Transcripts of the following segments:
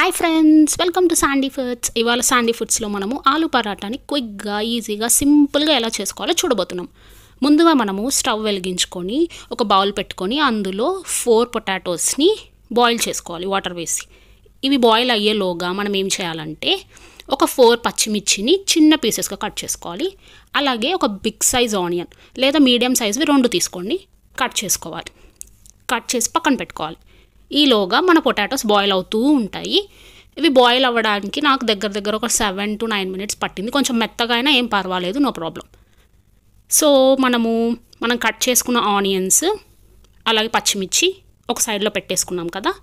Hi friends, welcome to Sandy foods. ఇవాళ Sandy ఫుడ్స్లో మనము ఆలు పరాటాని క్విక్గా, ఈజీగా, సింపుల్గా ఎలా చేసుకోవాలో చూడబోతున్నాం. ముందుగా మనము స్టవ్ వెలిగించుకొని ఒక బౌల్ పెట్టుకొని అందులో 4 పొటాటోస్ని బాయిల్ చేసుకోవాలి వాటర్ వేసి. ఇవి బాయిల్ అయ్యేలోగా మనం ఏం చేయాలంటే ఒక 4 పచ్చిమిర్చిని చిన్న పీసెస్గా కట్ చేసుకోవాలి. అలాగే ఒక బిగ్ సైజ్ ఆనియన్ లేదా మీడియం సైజ్వి 2 తీసుకోండి, కట్ చేసుకోవాలి. కట్ చేసి పక్కన పెట్టుకోవాలి. ఈలోగా మన పొటాటోస్ బాయిల్ అవుతూ ఉంటాయి. ఇవి బాయిల్ అవ్వడానికి నాకు దగ్గర ఒక 7 to 9 minutes పట్టింది. కొంచెం మెత్తగా అయినా ఏం పర్వాలేదు, నో ప్రాబ్లం. సో మనం కట్ చేసుకున్న ఆనియన్స్ అలాగే పచ్చిమిర్చి ఒక సైడ్లో పెట్టేసుకున్నాం కదా.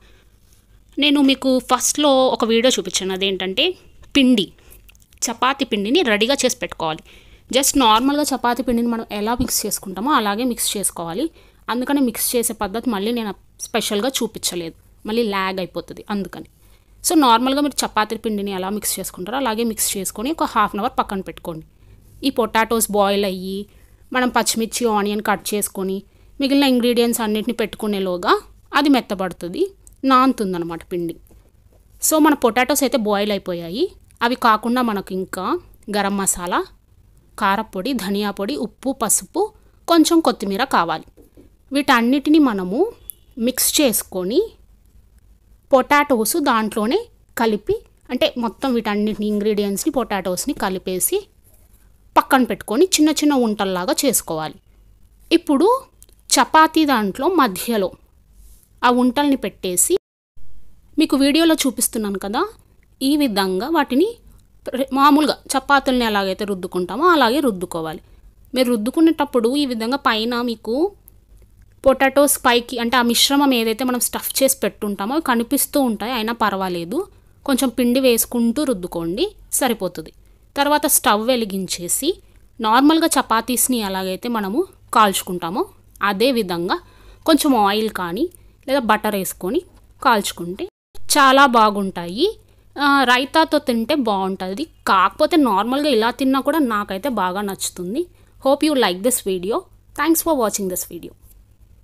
నేను మీకు ఫస్ట్లో ఒక వీడియో చూపించాను, అదేంటంటే చపాతీ పిండిని రెడీగా చేసి పెట్టుకోవాలి. జస్ట్ నార్మల్గా చపాతీ పిండిని మనం ఎలా మిక్స్ చేసుకుంటామో అలాగే మిక్స్ చేసుకోవాలి. అందుకని మిక్స్ చేసే పద్ధతి మళ్ళీ నేను స్పెషల్గా చూపించలేదు, మళ్ళీ ల్యాగ్ అయిపోతుంది అందుకని. సో నార్మల్గా మీరు చపాతీ పిండిని ఎలా మిక్స్ చేసుకుంటారో అలాగే మిక్స్ చేసుకొని ఒక 1/2 hour పక్కన పెట్టుకోండి. ఈ పొటాటోస్ బాయిల్ అయ్యి మనం పచ్చిమిర్చి ఆనియన్ కట్ చేసుకొని మిగిలిన ఇంగ్రీడియంట్స్ అన్నిటిని పెట్టుకునేలోగా అది మెత్తబడుతుంది, నానుతుందన్నమాట పిండి. సో మన పొటాటోస్ అయితే బాయిల్ అయిపోయాయి. అవి కాకుండా మనకు ఇంకా గరం మసాలా, కారపొడి, ధనియా పొడి, ఉప్పు, పసుపు, కొంచెం కొత్తిమీర కావాలి. వీటన్నిటిని మనము మిక్స్ చేసుకొని పొటాటోస్ దాంట్లోనే కలిపి, అంటే మొత్తం వీటన్నిటిని ఇంగ్రీడియంట్స్ని పొటాటోస్ని కలిపేసి పక్కన పెట్టుకొని చిన్న చిన్న ఉంటల్లాగా చేసుకోవాలి. ఇప్పుడు చపాతీ దాంట్లో మధ్యలో ఆ ఉంటల్ని పెట్టేసి మీకు వీడియోలో చూపిస్తున్నాను కదా, ఈ విధంగా వాటిని మామూలుగా చపాతీలని ఎలాగైతే రుద్దుకుంటామో అలాగే రుద్దుకోవాలి. మీరు రుద్దుకునేటప్పుడు ఈ విధంగా పైన మీకు పొటాటోస్ పైకి, అంటే ఆ మిశ్రమం ఏదైతే మనం స్టఫ్ చేసి పెట్టుంటామో అవి కనిపిస్తూ ఉంటాయి, అయినా పర్వాలేదు, కొంచెం పిండి వేసుకుంటూ రుద్దుకోండి, సరిపోతుంది. తర్వాత స్టవ్ వెలిగించేసి నార్మల్గా చపాతీస్ని ఎలాగైతే మనము కాల్చుకుంటామో అదే విధంగా కొంచెం ఆయిల్ కానీ లేదా బటర్ వేసుకొని కాల్చుకుంటే చాలా బాగుంటాయి. రైతాతో తింటే బాగుంటుంది, కాకపోతే నార్మల్గా ఇలా తిన్నా కూడా నాకైతే బాగా నచ్చుతుంది. Hope you like this video. Thanks for watching this video.